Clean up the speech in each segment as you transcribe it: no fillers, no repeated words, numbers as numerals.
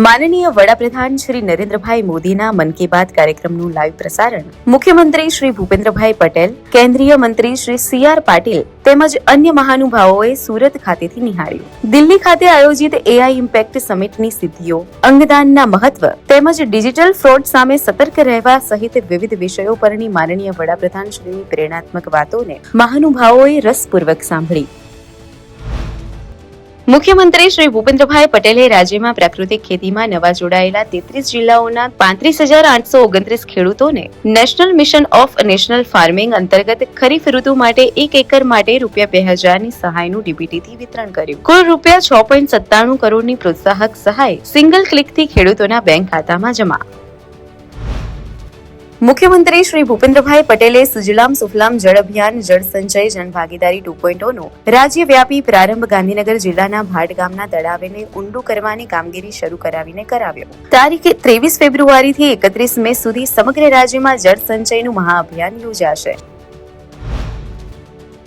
માનનીય વડાપ્રધાન શ્રી નરેન્દ્રભાઈ મોદીના મન કી બાત કાર્યક્રમનું લાઈવ પ્રસારણ મુખ્યમંત્રી શ્રી ભૂપેન્દ્રભાઈ પટેલ, કેન્દ્રીય મંત્રી શ્રી સી.આર. પાટીલ તેમજ અન્ય મહાનુભાવોએ સુરત ખાતેથી નિહાળ્યું. દિલ્હી ખાતે આયોજિત એઆઈ ઇમ્પેક્ટ સમિટની સિદ્ધિઓ, અંગદાનના મહત્વ તેમજ ડિજિટલ ફ્રોડ સામે સતર્ક રહેવા સહિત વિવિધ વિષયો પરની માનનીય વડાપ્રધાન શ્રીની પ્રેરણાત્મક વાતોને મહાનુભાવોએ રસપૂર્વક સાંભળી. મુખ્યમંત્રી શ્રી ભૂપેન્દ્રભાઈ પટેલે રાજ્યમાં પ્રાકૃતિક ખેતીમાં નવા જોડાયેલા 33 જિલ્લાઓના 35,829 ખેડૂતોને national mission of national farming અંતર્ગત ખરીફ ઋતુ માટે 1 એકર માટે ₹2,000ની સહાયનું ડીબીટીથી વિતરણ કર્યું. કુલ ₹6.97 કરોડની પ્રોત્સાહક સહાય સિંગલ ક્લિકથી ખેડૂતોના બેંક ખાતામાં જમા. મુખ્યમંત્રી શ્રી ભૂપેન્દ્રભાઈ પટેલે સુજલામ સુફલામ જળ અભિયાન જળ સંચય જનભાગીદારી 2.0નો રાજ્યવ્યાપી પ્રારંભ ગાંધીનગર જિલ્લાના ભાટ ગામના તળાવને ઊંડું કરવાની કામગીરી શરૂ કરાવીને કરાવ્યો. તારીખ 23 ફેબ્રુઆરીથી 31 મે સુધી સમગ્ર રાજ્યમાં જળ સંચયનું મહાઅભિયાન યોજાશે.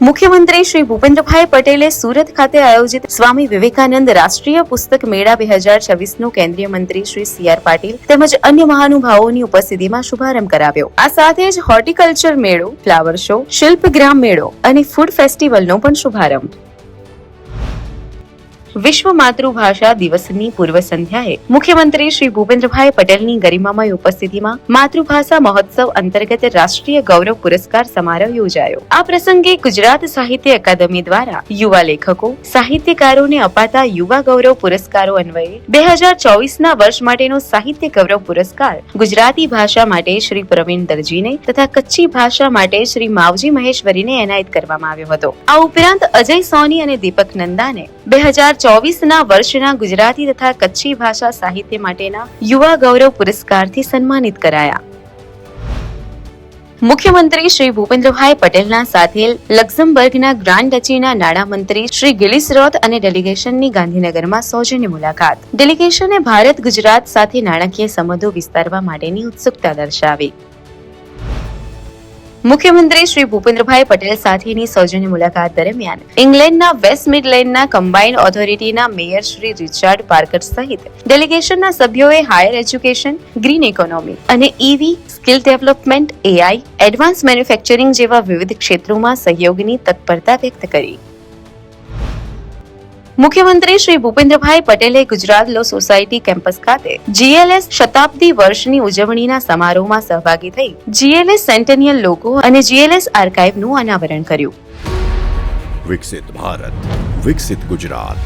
મુખ્યમંત્રી શ્રી ભૂપેન્દ્રભાઈ પટેલે સુરત ખાતે આયોજિત સ્વામી વિવેકાનંદ રાષ્ટ્રીય પુસ્તક મેળા 2026નો કેન્દ્રીય મંત્રી શ્રી સી.આર. પાટીલ તેમજ અન્ય મહાનુભાવોની ઉપસ્થિતિમાં શુભારંભ કરાવ્યો. આ સાથે જ હોર્ટિકલ્ચર મેળો, ફ્લાવર શો, શિલ્પગ્રામ મેળો અને ફૂડ ફેસ્ટિવલનો પણ શુભારંભ. વિશ્વ માતૃભાષા દિવસની પૂર્વ સંધ્યાએ મુખ્યમંત્રી શ્રી ભૂપેન્દ્રભાઈ પટેલની ગરિમામય ઉપસ્થિતિમાં માતૃભાષા મહોત્સવ અંતર્ગત રાષ્ટ્રીય ગૌરવ પુરસ્કાર સમારોહ યોજાયો. આ પ્રસંગે ગુજરાત સાહિત્ય અકાદમી દ્વારા યુવા લેખકો, સાહિત્યકારોને અપાતા યુવા ગૌરવ પુરસ્કારો અન્વયે 2024ના વર્ષ માટેનો સાહિત્ય ગૌરવ પુરસ્કાર ગુજરાતી ભાષા માટે શ્રી પ્રવીણ દરજીને તથા કચ્છી ભાષા માટે શ્રી માવજી મહેશ્વરીને એનાયત કરવામાં આવ્યો હતો. આ ઉપરાંત અજય સોની અને દીપક નંદાને 2024ના વર્ષના ગુજરાતી તથા કચ્છી ભાષા સાહિત્ય માટેના યુવા ગૌરવ પુરસ્કારથી સન્માનિત કરાયા. મુખ્યમંત્રી શ્રી ભૂપેન્દ્રભાઈ પટેલના સાથે લક્ઝમબર્ગના ગ્રાન્ડ ડચીના નાણામંત્રી શ્રી ગિલિસ રોથ અને ડેલિગેશનની ગાંધીનગરમાં સૌજન્ય મુલાકાત. ડેલિગેશને ભારત ગુજરાત સાથે નાણાકીય સંબંધો વિસ્તારવા માટેની ઉત્સુકતા દર્શાવી. મુખ્યમંત્રી શ્રી ભૂપેન્દ્રભાઈ પટેલ સાથેની સૌજન્ય મુલાકાત દરમિયાન ઇંગ્લેન્ડના વેસ્ટ મિડલેન્ડના કમ્બાઇન્ડ ઓથોરિટીના મેયર શ્રી રિચાર્ડ પાર્કર સહિત ડેલિગેશનના સભ્યોએ હાયર એજ્યુકેશન, ગ્રીન ઇકોનોમી અને EV, skill development, AI, advance manufacturing જેવા વિવિધ ક્ષેત્રોમાં સહયોગની તત્પરતા વ્યક્ત કરી. મુખ્યમંત્રી શ્રી ભૂપેન્દ્રભાઈ પટેલે ગુજરાત લો સોસાયટી કેમ્પસ ખાતે જીએલએસ શતાબ્દી વર્ષની ઉજવણીના સમારોહમાં સહભાગી થઈ જીએલએસ સેન્ટેનિયલ લોગો અને જીએલએસ આર્કાઇવનું અનાવરણ કર્યું. વિકસિત ભારત, વિકસિત ગુજરાત.